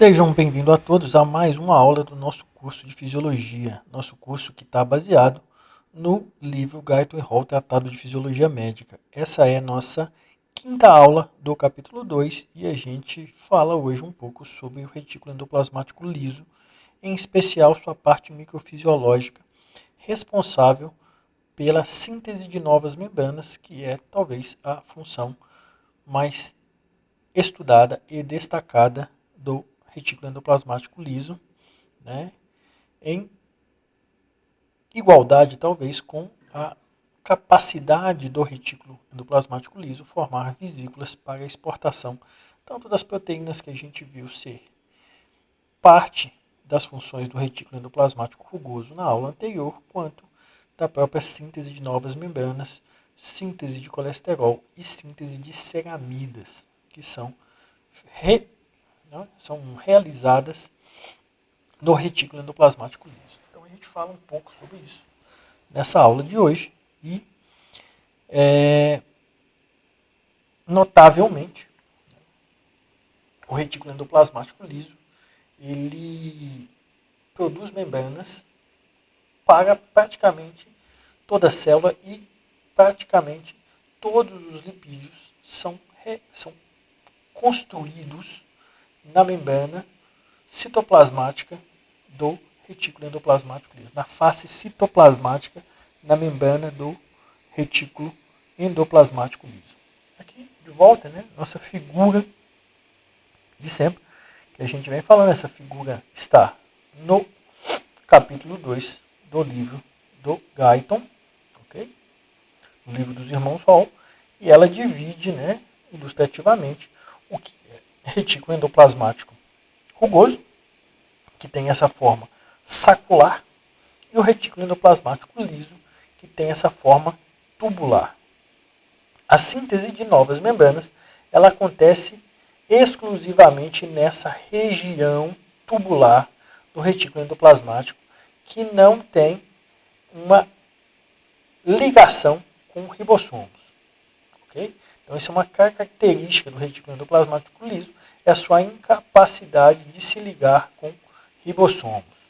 Sejam bem-vindos a todos a mais uma aula do nosso curso de Fisiologia. Nosso curso que está baseado no livro Guyton e Hall, Tratado de Fisiologia Médica. Essa é a nossa quinta aula do capítulo 2 e a gente fala hoje um pouco sobre o retículo endoplasmático liso, em especial sua parte microfisiológica, responsável pela síntese de novas membranas, que é talvez a função mais estudada e destacada do retículo endoplasmático liso, né, em igualdade talvez com a capacidade do retículo endoplasmático liso formar vesículas para a exportação tanto das proteínas que a gente viu ser parte das funções do retículo endoplasmático rugoso na aula anterior, quanto da própria síntese de novas membranas, síntese de colesterol e síntese de ceramidas, que são realizadas no retículo endoplasmático liso. Então a gente fala um pouco sobre isso nessa aula de hoje e notavelmente o retículo endoplasmático liso ele produz membranas para praticamente toda a célula e praticamente todos os lipídios são construídos na membrana citoplasmática do retículo endoplasmático liso, na face citoplasmática da membrana do retículo endoplasmático liso. Aqui, de volta, né, nossa figura de sempre, que a gente vem falando, essa figura está no capítulo 2 do livro do Guyton, ok? No livro dos irmãos Hall, e ela divide, né, ilustrativamente, o que é retículo endoplasmático rugoso, que tem essa forma sacular, e o retículo endoplasmático liso, que tem essa forma tubular. A síntese de novas membranas, ela acontece exclusivamente nessa região tubular do retículo endoplasmático, que não tem uma ligação com ribossomos. Okay? Então, isso é uma característica do retículo endoplasmático liso, é a sua incapacidade de se ligar com ribossomos.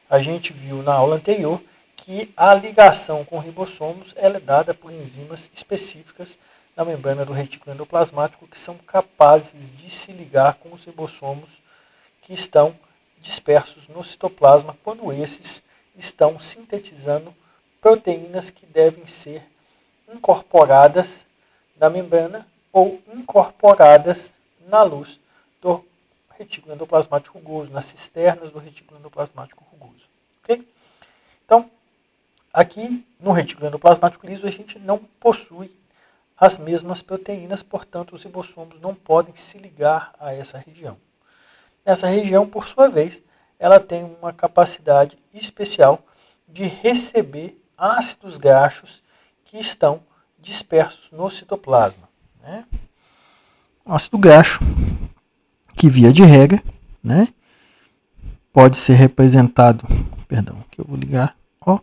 A gente viu na aula anterior que a ligação com ribossomos ela é dada por enzimas específicas na membrana do retículo endoplasmático que são capazes de se ligar com os ribossomos que estão dispersos no citoplasma quando esses estão sintetizando proteínas que devem ser incorporadas na membrana ou incorporadas na luz do retículo endoplasmático rugoso, nas cisternas do retículo endoplasmático rugoso. Okay? Então, aqui no retículo endoplasmático liso a gente não possui as mesmas proteínas, portanto os ribossomos não podem se ligar a essa região. Essa região, por sua vez, ela tem uma capacidade especial de receber ácidos graxos que estão dispersos no citoplasma. Né? Ácido graxo, que via de regra, né, pode ser representado, que eu vou ligar O,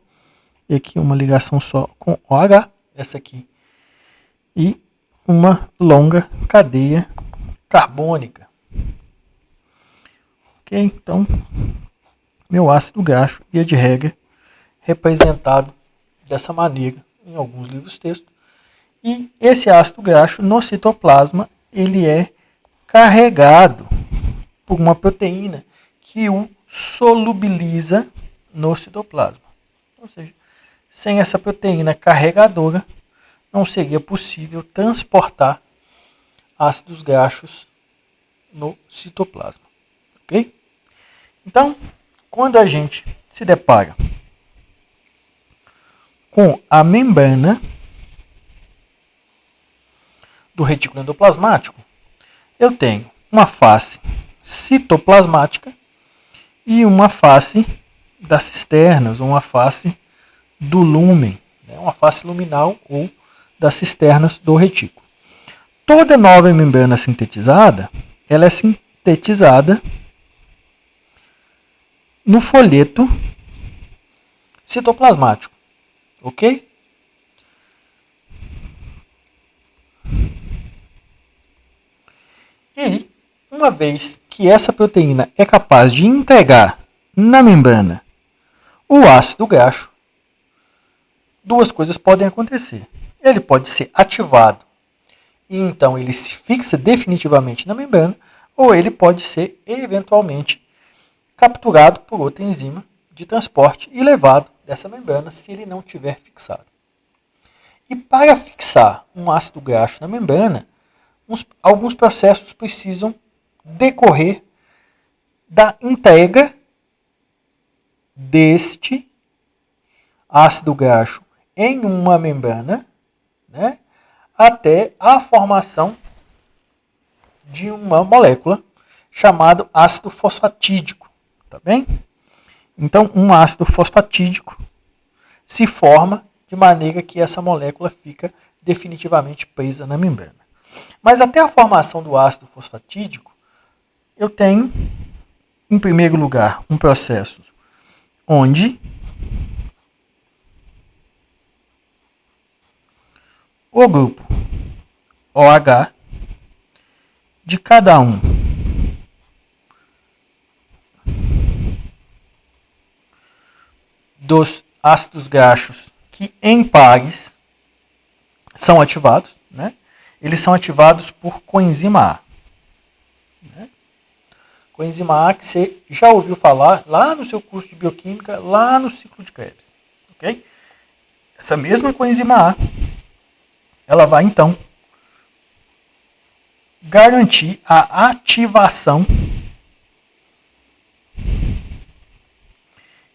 e aqui uma ligação só com OH, essa aqui, e uma longa cadeia carbônica. Ok? Então, meu ácido graxo, via de regra, representado dessa maneira em alguns livros-textos. E esse ácido graxo no citoplasma, ele é carregado por uma proteína que o solubiliza no citoplasma. Ou seja, sem essa proteína carregadora, não seria possível transportar ácidos graxos no citoplasma. Ok? Então, quando a gente se depara com a membrana do retículo endoplasmático, eu tenho uma face citoplasmática e uma face das cisternas, ou uma face do lúmen, né? Uma face luminal ou das cisternas do retículo. Toda nova membrana sintetizada, ela é sintetizada no folheto citoplasmático, ok? E uma vez que essa proteína é capaz de entregar na membrana o ácido graxo, duas coisas podem acontecer. Ele pode ser ativado e então ele se fixa definitivamente na membrana, ou ele pode ser eventualmente capturado por outra enzima de transporte e levado dessa membrana se ele não tiver fixado. E para fixar um ácido graxo na membrana, alguns processos precisam decorrer da entrega deste ácido graxo em uma membrana, né, até a formação de uma molécula chamada ácido fosfatídico, tá bem? Então, um ácido fosfatídico se forma de maneira que essa molécula fica definitivamente presa na membrana. Mas até a formação do ácido fosfatídico, eu tenho, em primeiro lugar, um processo onde o grupo OH de cada um dos ácidos graxos que em pares são ativados, né? Eles são ativados por coenzima A. Né? Coenzima A que você já ouviu falar lá no seu curso de bioquímica, lá no ciclo de Krebs. Okay? Essa mesma coenzima A, ela vai então garantir a ativação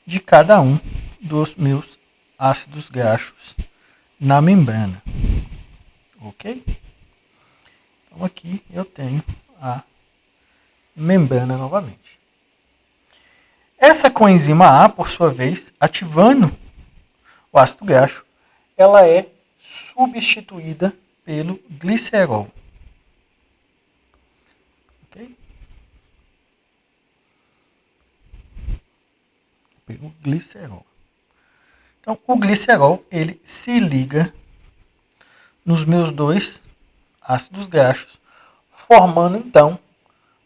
de cada um dos meus ácidos graxos na membrana. Ok? Então aqui eu tenho a membrana novamente. Essa coenzima A, por sua vez, ativando o ácido graxo, ela é substituída pelo glicerol. Ok? Pelo glicerol. Então, o glicerol, ele se liga nos meus dois ácidos graxos, formando, então,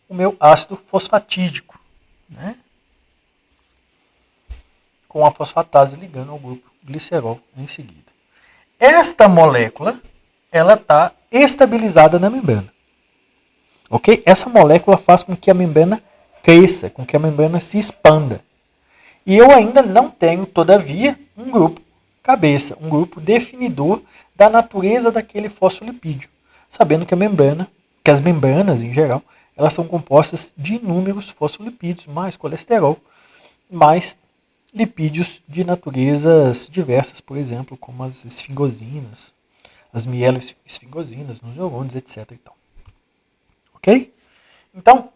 o meu ácido fosfatídico, né? Com a fosfatase ligando ao grupo glicerol em seguida. Esta molécula, ela está estabilizada na membrana. Ok? Essa molécula faz com que a membrana cresça, com que a membrana se expanda. E eu ainda não tenho, todavia, um grupo cabeça, um grupo definidor da natureza daquele fosfolipídio, sabendo que as membranas em geral, elas são compostas de inúmeros fosfolipídios, mais colesterol, mais lipídios de naturezas diversas, por exemplo, como as esfingosinas, as mieloesfingosinas nos neurônios, etc. Então. Ok? Então,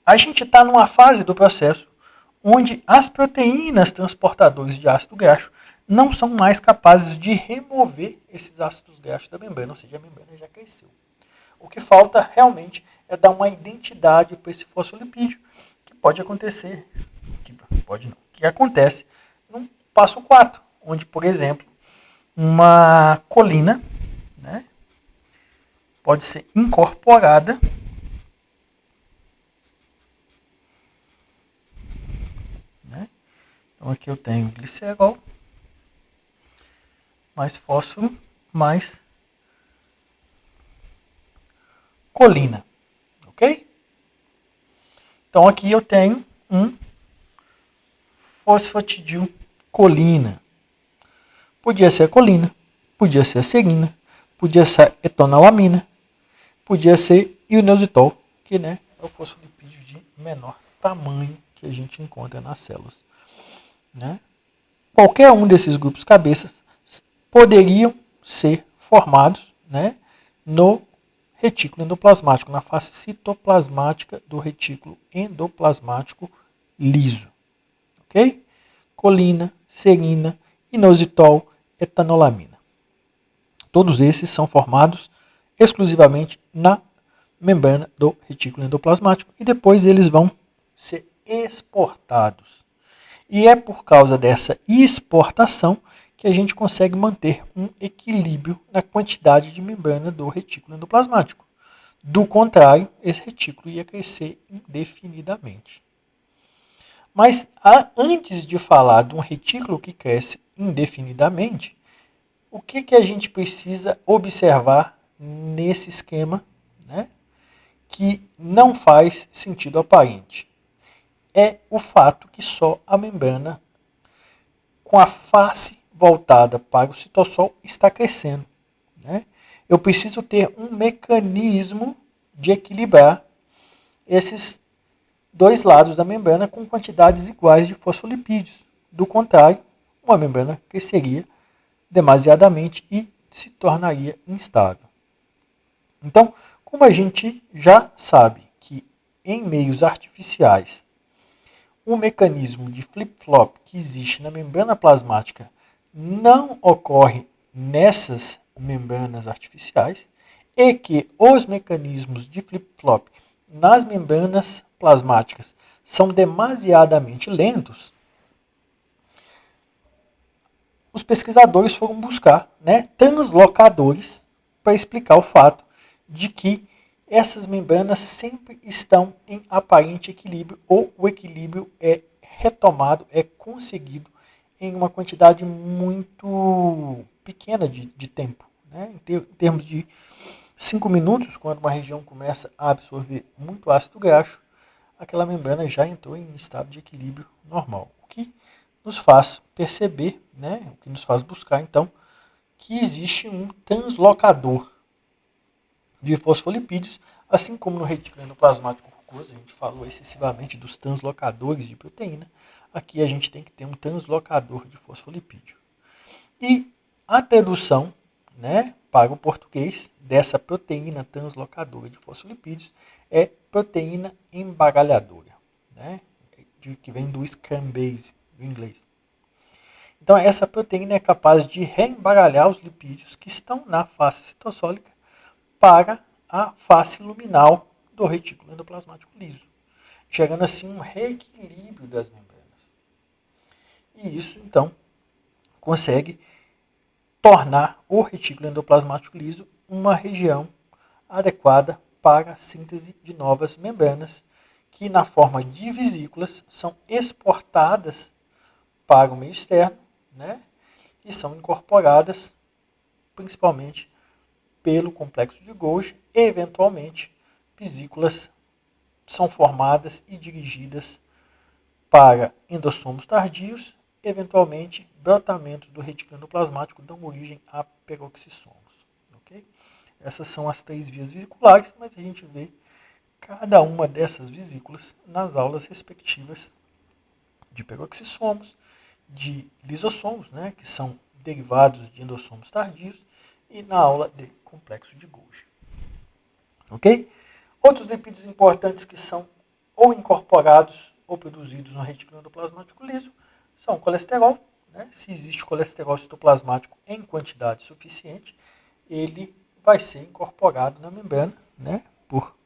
a gente está numa fase do processo onde as proteínas transportadoras de ácido graxo não são mais capazes de remover esses ácidos graxos da membrana, ou seja, a membrana já cresceu. O que falta realmente é dar uma identidade para esse fosfolipídio, que pode acontecer, que acontece no passo 4, onde, por exemplo, uma colina, né, pode ser incorporada Então aqui eu tenho glicerol, mais fósforo, mais colina. Ok? Então aqui eu tenho um fosfatidilcolina. Podia ser a colina, podia ser a serina, podia ser a etonalamina, podia ser inositol, que é o fosfolipídio de menor tamanho que a gente encontra nas células. Né? Qualquer um desses grupos cabeças poderiam ser formados, né, no retículo endoplasmático, na face citoplasmática do retículo endoplasmático liso. Ok? Colina, serina, inositol, etanolamina. Todos esses são formados exclusivamente na membrana do retículo endoplasmático e depois eles vão ser exportados. E é por causa dessa exportação que a gente consegue manter um equilíbrio na quantidade de membrana do retículo endoplasmático. Do contrário, esse retículo ia crescer indefinidamente. Mas antes de falar de um retículo que cresce indefinidamente, o que a gente precisa observar nesse esquema, né, que não faz sentido aparente? É o fato que só a membrana com a face voltada para o citossol está crescendo. Né? Eu preciso ter um mecanismo de equilibrar esses dois lados da membrana com quantidades iguais de fosfolipídios. Do contrário, uma membrana cresceria demasiadamente e se tornaria instável. Então, como a gente já sabe que em meios artificiais o mecanismo de flip-flop que existe na membrana plasmática não ocorre nessas membranas artificiais e que os mecanismos de flip-flop nas membranas plasmáticas são demasiadamente lentos, os pesquisadores foram buscar, né, translocadores para explicar o fato de que essas membranas sempre estão em aparente equilíbrio ou o equilíbrio é retomado, é conseguido em uma quantidade muito pequena de tempo. Né? Em termos de 5 minutos, quando uma região começa a absorver muito ácido graxo, aquela membrana já entrou em estado de equilíbrio normal. O que nos faz perceber, né, o que nos faz buscar, então, que existe um translocador de fosfolipídios, assim como no retículo endoplasmático rugoso, a gente falou excessivamente dos translocadores de proteína, aqui a gente tem que ter um translocador de fosfolipídio. E a tradução, né, para o português dessa proteína translocadora de fosfolipídios é proteína embaralhadora, né, que vem do scrum base, do inglês. Então, essa proteína é capaz de reembaralhar os lipídios que estão na face citossólica para a face luminal do retículo endoplasmático liso, gerando assim um reequilíbrio das membranas. E isso, então, consegue tornar o retículo endoplasmático liso uma região adequada para a síntese de novas membranas, que na forma de vesículas são exportadas para o meio externo, né, e são incorporadas principalmente pelo complexo de Golgi. Eventualmente, vesículas são formadas e dirigidas para endossomos tardios. Eventualmente, brotamentos do retículo endoplasmático dão origem a peroxissomos. Okay? Essas são as 3 vias vesiculares, mas a gente vê cada uma dessas vesículas nas aulas respectivas de peroxissomos, de lisossomos, né, que são derivados de endossomos tardios, e na aula de complexo de Golgi. Ok? Outros lipídios importantes que são ou incorporados ou produzidos no retículo endoplasmático liso são o colesterol. Né? Se existe colesterol citoplasmático em quantidade suficiente, ele vai ser incorporado na membrana, né, por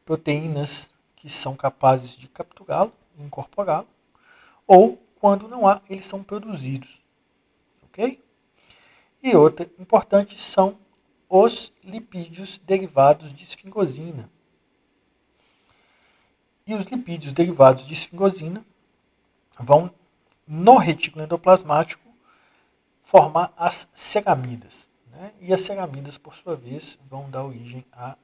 proteínas que são capazes de capturá-lo e incorporá-lo, ou quando não há, eles são produzidos. Ok? E outra importante são os lipídios derivados de esfingosina. E os lipídios derivados de esfingosina vão, no retículo endoplasmático, formar as ceramidas. Né? E as ceramidas, por sua vez, vão dar origem a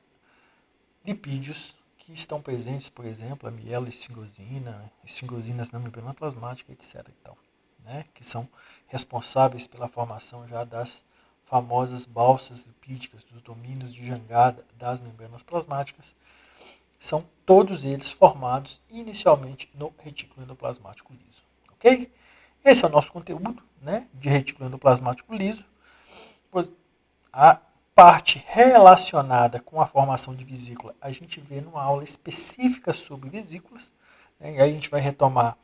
lipídios que estão presentes, por exemplo, a mieloesfingosina, esfingosinas na membrana plasmática, etc. E tal, né? Que são responsáveis pela formação já das famosas balsas lipídicas, dos domínios de jangada das membranas plasmáticas. São todos eles formados inicialmente no retículo endoplasmático liso. Ok? Esse é o nosso conteúdo, né, de retículo endoplasmático liso. A parte relacionada com a formação de vesícula a gente vê numa aula específica sobre vesículas. Né, e aí a gente vai retomar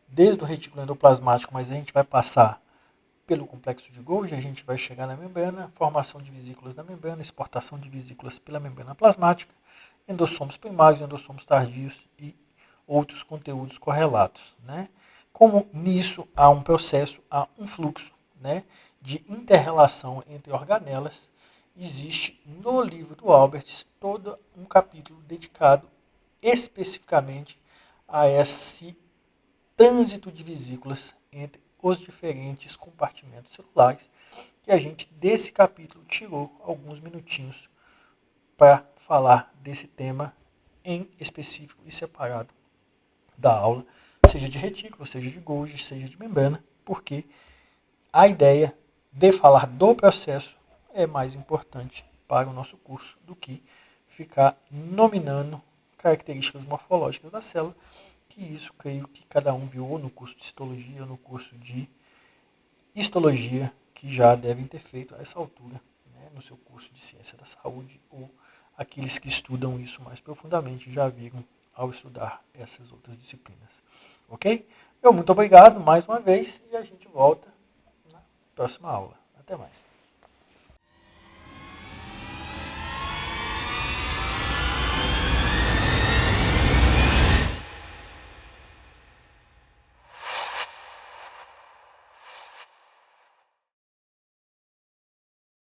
desde o retículo endoplasmático, mas a gente vai passar pelo complexo de Golgi, a gente vai chegar na membrana, formação de vesículas na membrana, exportação de vesículas pela membrana plasmática, endossomos primários, endossomos tardios e outros conteúdos correlatos. Né? Como nisso há um processo, há um fluxo, né, de inter-relação entre organelas, existe no livro do Albert todo um capítulo dedicado especificamente a esse trânsito de vesículas entre os diferentes compartimentos celulares, que a gente desse capítulo tirou alguns minutinhos para falar desse tema em específico e separado da aula, seja de retículo, seja de Golgi, seja de membrana, porque a ideia de falar do processo é mais importante para o nosso curso do que ficar nominando características morfológicas da célula, que isso creio que cada um viu ou no curso de citologia ou no curso de histologia, que já devem ter feito a essa altura, né, no seu curso de ciência da saúde, ou aqueles que estudam isso mais profundamente já viram ao estudar essas outras disciplinas. Ok? Muito obrigado mais uma vez e a gente volta na próxima aula. Até mais.